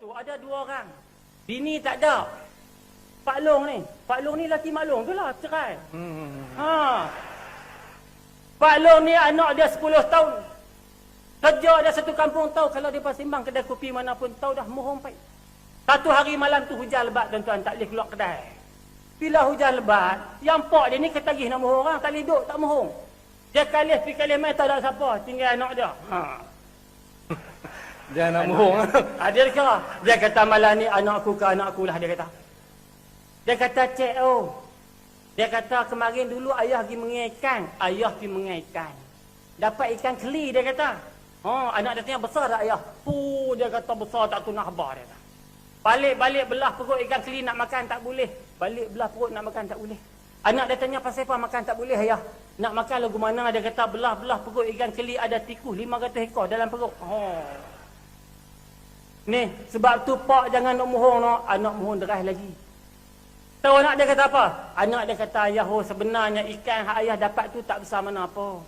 tu ada 2 orang. Bini tak ada. Pak Long ni laki Mak Long tu lah, cerai. Ha. Pak Long ni anak dia 10 tahun. Kerja dia satu kampung tahu, kalau dia sembang kedai kopi manapun tahu dah mohon pai. Satu hari malam tu hujan lebat tuan-tuan, tak boleh keluar kedai. Bila hujan lebat, yang pak dia ni ketagih nak mohon orang, tak boleh duduk, tak mohon. Dia kalih pergi kalih mai tak ada siapa, tinggal anak dia. Ha. Dia nak mohon. Dia kata, dia kata malam ni anak aku lah, dia kata. Dia kata, cik dia kata kemarin dulu ayah pergi mengai ikan. Dapat ikan keli, dia kata. Anak dia tanya besar tak ayah? Dia kata besar tak tu nak habar, dia kata. Balik belah perut ikan keli nak makan tak boleh. Balik belah perut nak makan tak boleh. Anak dia tanya pasal apa makan tak boleh ayah? Nak makan lagu mana? Dia kata belah perut ikan keli ada tikus 500 ekor dalam perut. Ni sebab tu pak jangan nak mohon anak mohon deras lagi. Tahu anak dia kata apa? Anak dia kata ayah sebenarnya ikan hak ayah dapat tu tak besar mana apa.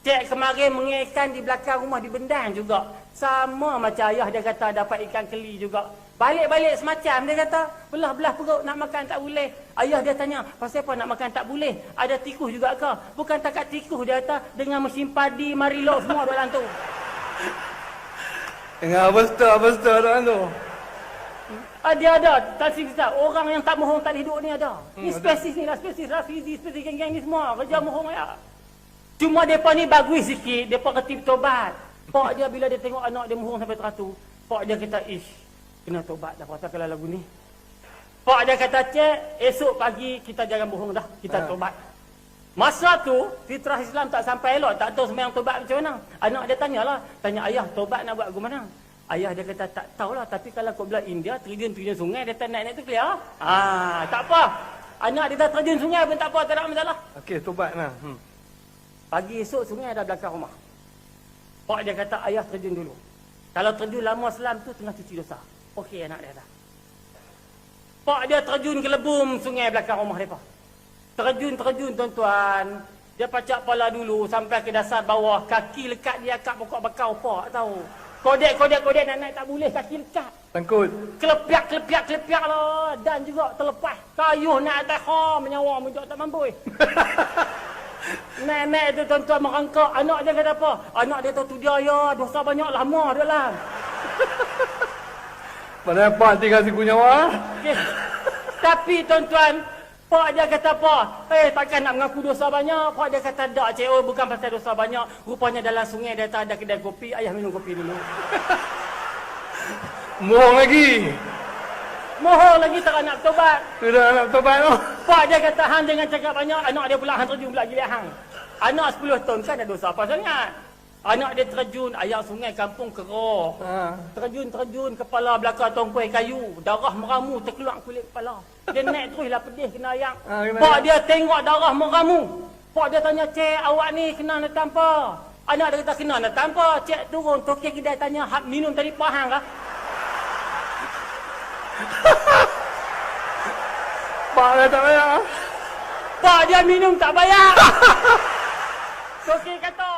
Cik kemarin mengai ikan di belakang rumah di Bendan juga. Sama macam ayah dia kata dapat ikan keli juga. Balik semacam dia kata belah perut nak makan tak boleh. Ayah dia tanya pasal apa nak makan tak boleh? Ada tikus juga ke? Bukan takat tikus, dia kata dengan mesin padi marilok semua dalam tu. Dengan abasta dalam tu. Dia ada tasik kita. Orang yang tak mohon tak hidup ni ada. Ni spesies ni lah, spesies Rafizi, spesies geng-geng ni semua kerja mohon ya. Cuma depa ni bagus sikit, depa kerti bertobat. Pak dia bila dia tengok anak dia mohon sampai teratur, pak dia kata kena tobat dah pasal kalau lagu ni. Pak dia kata, cik, esok pagi kita jangan bohong dah, kita tobat. Masa tu fitrah Islam tak sampai elok, tak tahu sembahyang tobat macam mana. Anak dia tanya ayah tobat nak buat ke mana? Ayah dia kata tak tahulah, tapi kalau kau belah India terjun sungai dia tak naik tu clear. Tak apa. Anak dia dah terjun sungai pun tak apa, tak ada masalah. Okey, tobat nah. Pagi esok sungai ada belakang rumah. Pak dia kata ayah terjun dulu. Kalau terjun lama selam tu tengah cuci dosa. Okey anak dia kata. Pak dia terjun ke lebum sungai belakang rumah depa. Terjun tuan-tuan. Dia pacak kepala dulu sampai ke dasar bawah, kaki lekat dia kat pokok bakau pak tahu. Kodek nak naik tak boleh, kaki lekat. Tangkut. Kelepiak lah. Dan juga terlepas. Kayuh naik atas menyawa menjauh tak mampu. Nenek tu tuan-tuan merangkak. Anak dia kata apa? Anak dia tu dia ya, dosa banyak lama dia lah. Padahal pak tinggal siku nyawa. Okay. Tapi tuan-tuan, pak dia kata apa? Takkan nak mengaku dosa banyak? Pak dia kata tak cik, bukan pasal dosa banyak. Rupanya dalam sungai dia tak ada kedai kopi. Ayah minum kopi dulu. Mohon lagi tak nak bertobat. Sudah nak bertobat tu. Pak dia kata hang jangan cakap banyak. Anak dia pula hang terjun pula gila hang. Anak 10 tahun kan ada dosa apa sangat. Anak dia terjun, air sungai kampung keroh. Terjun, kepala belakang tongkoi kayu. Darah meramu terkeluar kulit kepala. Dia naik terus lah pedih kena ayam. Pak dia tengok darah meramu. Pak dia tanya, cik awak ni kena nak tanpa? Anak dia kata kena nak tanpa. Cik turun, tokek kedai tanya, minum tadi pahang kah? Pak dia tak bayar. Pak dia minum tak bayar. Tokek kata.